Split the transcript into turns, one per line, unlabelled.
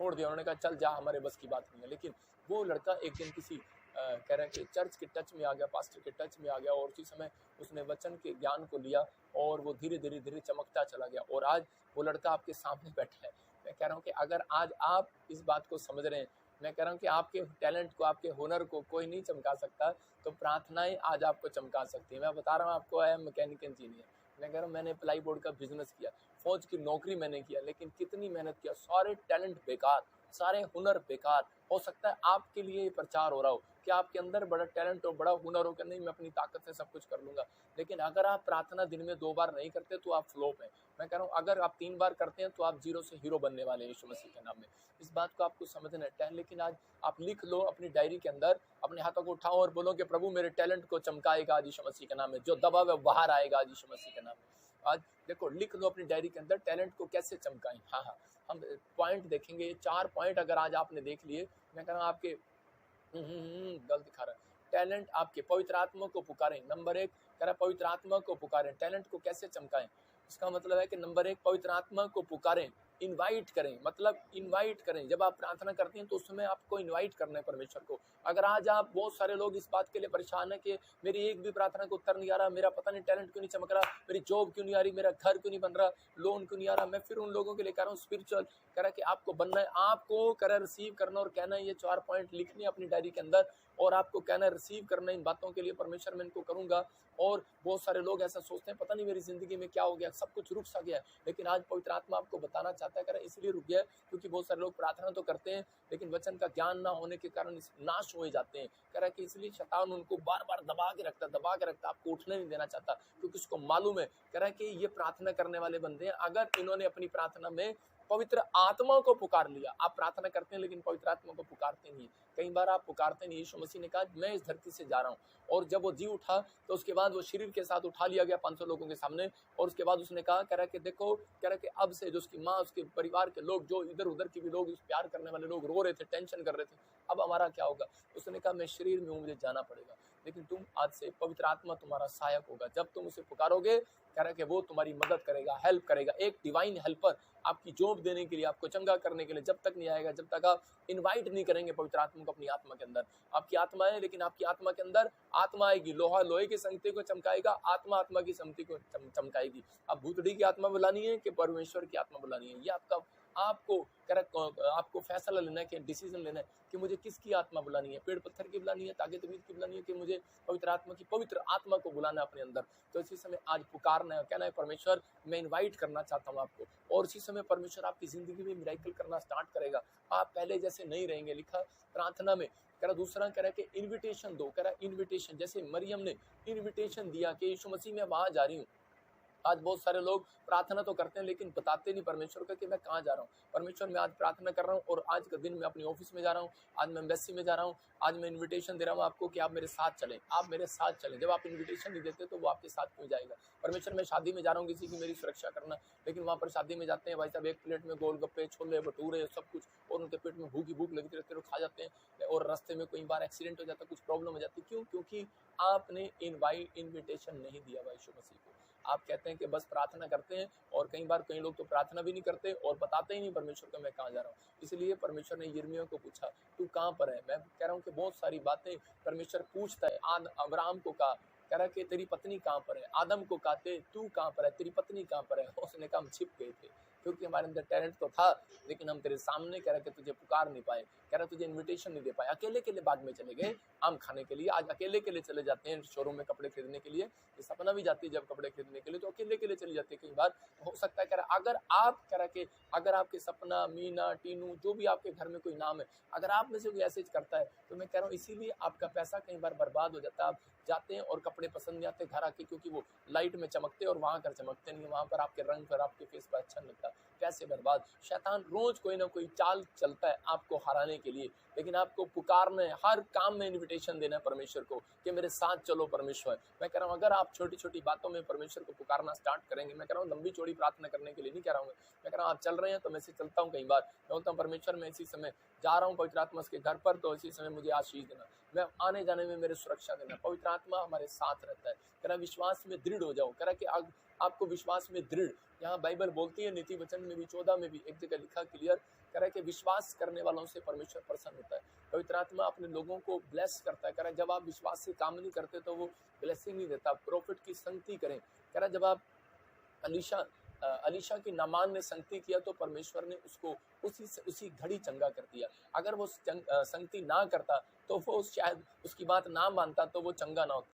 छोड़ दिया, उन्होंने कहा चल जा, हमारे बस की बात नहीं है। लेकिन वो लड़का एक दिन किसी कह रहे हैं कि चर्च के टच में आ गया, पास्टर के टच में आ गया, और उसी समय उसने वचन के ज्ञान को लिया और वो धीरे धीरे धीरे चमकता चला गया, और आज वो लड़का आपके सामने बैठा है। मैं कह रहा हूँ कि अगर आज आप इस बात को समझ रहे हैं, मैं कह रहा हूँ कि आपके टैलेंट को, आपके हुनर को कोई नहीं चमका सकता, तो प्रार्थनाएं आज आपको चमका सकती है। मैं बता रहा हूँ आपको, आई एम मैकेनिकल इंजीनियर, मैं कह रहा हूँ मैंने प्लाई बोर्ड का बिजनेस किया, फौज की नौकरी मैंने किया, लेकिन कितनी मेहनत किया, सारे टैलेंट बेकार, सारे हुनर बेकार। हो सकता है आपके लिए ये प्रचार हो रहा हो कि आपके अंदर बड़ा टैलेंट हो, बड़ा हुनर हो कि नहीं मैं अपनी ताकत से सब कुछ कर लूंगा, लेकिन अगर आप प्रार्थना दिन में 2 बार नहीं करते तो आप फ्लॉप हैं। मैं कह रहा हूँ अगर आप 3 बार करते हैं तो आप जीरो से हीरो बनने वाले हैं यीशु मसीह के नाम में। इस बात को आपको समझना है। लेकिन आज आप लिख लो अपनी डायरी के अंदर, अपने हाथों को उठाओ और बोलो कि प्रभु मेरे टैलेंट को चमकाएगा आज यीशु मसीह के नाम में, जो दबा है बाहर आएगा आज यीशु मसीह के नाम में। आज देखो, लिख लो अपनी डायरी के अंदर टैलेंट को कैसे चमकाएं। हाँ हाँ, हम पॉइंट देखेंगे, ये 4 पॉइंट अगर आज आपने देख लिए, मैं कह रहा हूँ आपके गलत दिखा रहा है। टैलेंट आपके, पवित्र आत्मा को पुकारें। नंबर 1 कह रहा पवित्र आत्मा को पुकारें। टैलेंट को कैसे चमकाएं? इसका मतलब है कि नंबर 1 पवित्र आत्मा को पुकारें, इनवाइट करें। मतलब इनवाइट करें, जब आप प्रार्थना करते हैं तो उस समय आपको इनवाइट करना है परमेश्वर को। अगर आज आप, बहुत सारे लोग इस बात के लिए परेशान है कि मेरी एक भी प्रार्थना को उत्तर नहीं आ रहा, मेरा पता नहीं टैलेंट क्यों नहीं चमक रहा, मेरी जॉब क्यों नहीं आ रही, मेरा घर क्यों नहीं बन रहा, लोन क्यों नहीं आ रहा। मैं फिर उन लोगों के लिए कह रहा हूँ, स्पिरिचुअल कह रहा है कि आपको बनना है, आपको कह रहा है रिसीव करना और कहना है, ये 4 पॉइंट लिखने अपनी डायरी के अंदर, और आपको कहना है रिसीव करना इन बातों के लिए, परमेश्वर मैं इनको करूंगा। और बहुत सारे लोग ऐसा सोचते हैं, पता नहीं मेरी जिंदगी में क्या हो गया, सब कुछ रुक सा गया है, लेकिन आज पवित्र आत्मा आपको बताना चाहता है, कह रहा है इसलिए रुक गया क्योंकि बहुत सारे लोग प्रार्थना तो करते हैं लेकिन वचन का ज्ञान ना होने के कारण नाश हो जाते हैं। कह रहा है कि इसलिए शैतान उनको बार बार दबा के रखता, आपको उठने नहीं देना चाहता, क्योंकि उसको मालूम है, कह रहा है कि ये प्रार्थना करने वाले बंदे हैं, अगर इन्होंने अपनी प्रार्थना में पवित्र आत्मा को पुकार लिया। आप प्रार्थना करते हैं लेकिन पवित्र आत्मा को पुकारते नहीं। कई बार आप पुकारते नहीं। यीशु मसीह ने कहा मैं इस धरती से जा रहा हूँ, और जब वो जी उठा तो उसके बाद वो शरीर के साथ उठा लिया गया 500 लोगों के सामने, और उसके बाद उसने कहा, कह रहा कि देखो, कह रहा कि अब से जो उसकी माँ, उसके परिवार के लोग, जो इधर उधर के भी लोग, उस प्यार करने वाले लोग रो रहे थे, टेंशन कर रहे थे, अब हमारा क्या होगा। उसने कहा मैं शरीर में हूँ, मुझे जाना पड़ेगा, लेकिन तुम आज से पवित्र आत्मा तुम्हारा सहायक होगा। जब तुम उसे पुकारोगे, कह रहा कि वो तुम्हारी मदद करेगा, हेल्प करेगा, एक डिवाइन हेल्पर आपकी जॉब देने के लिए, आपको चंगा करने के लिए जब तक नहीं आएगा, जब तक आप इनवाइट नहीं करेंगे पवित्र आत्मा को अपनी आत्मा के अंदर। आपकी आत्मा है, लेकिन आपकी आत्मा के अंदर आत्मा आएगी, लोहा लोहे की संगति को चमकाएगा, आत्मा आत्मा की संगति को चमकाएगी। अब भूतड़ी की आत्मा बुलानी है कि परमेश्वर की आत्मा बुलानी है, ये आपको करेक्ट, आपको फैसला लेना है कि डिसीजन लेना है कि मुझे किसकी आत्मा बुलानी है, पेड़ पत्थर की बुलानी है, ताकत तबीयत की बुलानी है, कि मुझे पवित्र आत्मा को बुलाना है अपने अंदर। तो इसी समय आज पुकारना है, कहना है परमेश्वर मैं इनवाइट करना चाहता हूँ आपको, और इसी समय परमेश्वर आपकी जिंदगी में मिरेकल करना स्टार्ट करेगा। आप पहले जैसे नहीं रहेंगे। लिखा प्रार्थना में, कह रहा दूसरा, कह रहा कि इन्विटेशन दो। कह रहा इन्विटेशन, जैसे मरियम ने इन्विटेशन दिया कि यीशु मसीह मैं वहां जा रही हूँ। आज बहुत सारे लोग प्रार्थना तो करते हैं लेकिन बताते नहीं परमेश्वर को कि मैं कहाँ जा रहा हूँ। परमेश्वर मैं आज प्रार्थना कर रहा हूँ, और आज का दिन मैं अपनी ऑफिस में जा रहा हूँ, आज मैं एम्बेसी में जा रहा हूँ, आज मैं इनविटेशन दे रहा हूँ आपको कि आप मेरे साथ चलें, आप मेरे साथ चलें। जब आप इनविटेशन नहीं देते तो वो आपके साथ क्यों जाएगा। परमेश्वर मैं शादी में जा रहा हूँ, किसी की मेरी सुरक्षा करना, लेकिन वहाँ पर शादी में जाते हैं भाई साहब, एक प्लेट में गोलगप्पे, छोले भटूरे सब कुछ, और उनके पेट में भूख लगती रहती है, खा जाते हैं, और रास्ते में कई बार एक्सीडेंट हो जाता है, कुछ प्रॉब्लम हो जाती है। क्यों? क्योंकि आपने इन्विटेशन नहीं दिया भाई यीशु मसीह को। आप कहते हैं कि बस प्रार्थना करते हैं, और कई बार कई लोग तो प्रार्थना भी नहीं करते और बताते ही नहीं परमेश्वर को मैं कहाँ जा रहा हूँ। इसलिए परमेश्वर ने यिर्मयाह को पूछा तू कहाँ पर है। मैं कह रहा हूँ कि बहुत सारी बातें परमेश्वर पूछता है। अब्राहम को कहा, कह रहा कि तेरी पत्नी कहाँ पर है। आदम को कहते तू कहाँ पर है, तेरी पत्नी कहाँ पर है। उसने कहा हम छिप गए थे, क्योंकि हमारे अंदर टैलेंट तो था, लेकिन हम तेरे सामने, कह रहा कि तुझे पुकार नहीं पाए, कह रहा तुझे इन्विटेशन नहीं दे पाए। अकेले के लिए बाद में चले गए आम खाने के लिए। आज अकेले के लिए चले जाते हैं शोरूम में कपड़े खरीदने के लिए। ये सपना भी जाती है जब कपड़े खरीदने के लिए, तो अकेले के लिए चली जाती है। कई बार हो सकता है, कह रहा अगर आप, कह रहा कि अगर आपके सपना, मीना, टीनू, जो भी आपके घर में कोई नाम है, अगर आप में से कोई ऐसे करता है, तो मैं कह रहा हूँ इसीलिए आपका पैसा कई बार बर्बाद हो जाता है। आप जाते हैं और कपड़े पसंद नहीं आते घर आके, क्योंकि वो लाइट में चमकते और वहां कर चमकते नहीं, वहां पर आपके रंग पर, आपके फेस पर अच्छा लगता है। पैसे बर्बाद। शैतान रोज कोई ना कोई चाल चलता है आपको हराने के लिए, लेकिन आपको पुकारना है, हर काम में इन्विटेशन देना है परमेश्वर को कि मेरे साथ चलो परमेश्वर। मैं कह रहा हूँ अगर आप छोटी छोटी बातों में परमेश्वर को पुकारना स्टार्ट करेंगे, मैं कह रहा हूँ लंबी चौड़ी प्रार्थना करने के लिए नहीं कह रहा हूँ, मैं कह रहा हूँ आप चल रहे हैं तो मैं से चलता हूँ। कई बार मैं बोलता हूँ परमेश्वर मैं इसी समय जा रहा हूँ पवित्र आत्मा के घर पर, तो इसी समय मुझे आशीष देना, मैं आने जाने में मेरे सुरक्षा देना। पवित्र आत्मा हमारे साथ रहता है। कह रहा विश्वास में दृढ़ हो जाओ। कह रहा कि आपको विश्वास में दृढ़, यहाँ बाइबल बोलती है नीति वचन में भी 14 में भी एक जगह लिखा क्लियर, कह रहा है कि विश्वास करने वालों से परमेश्वर प्रसन्न होता है। पवित्र आत्मा अपने लोगों को ब्लेस करता है। कह रहा है जब आप विश्वास से काम नहीं करते तो वो ब्लेसिंग नहीं देता। प्रॉफिट की संगति करें। कह रहा है जब आप अलीशा की नामान ने संगति किया तो परमेश्वर ने उसको उसी घड़ी चंगा कर दिया। अगर वो संगति ना करता तो वो शायद उसकी बात ना मानता तो वो चंगा ना होता।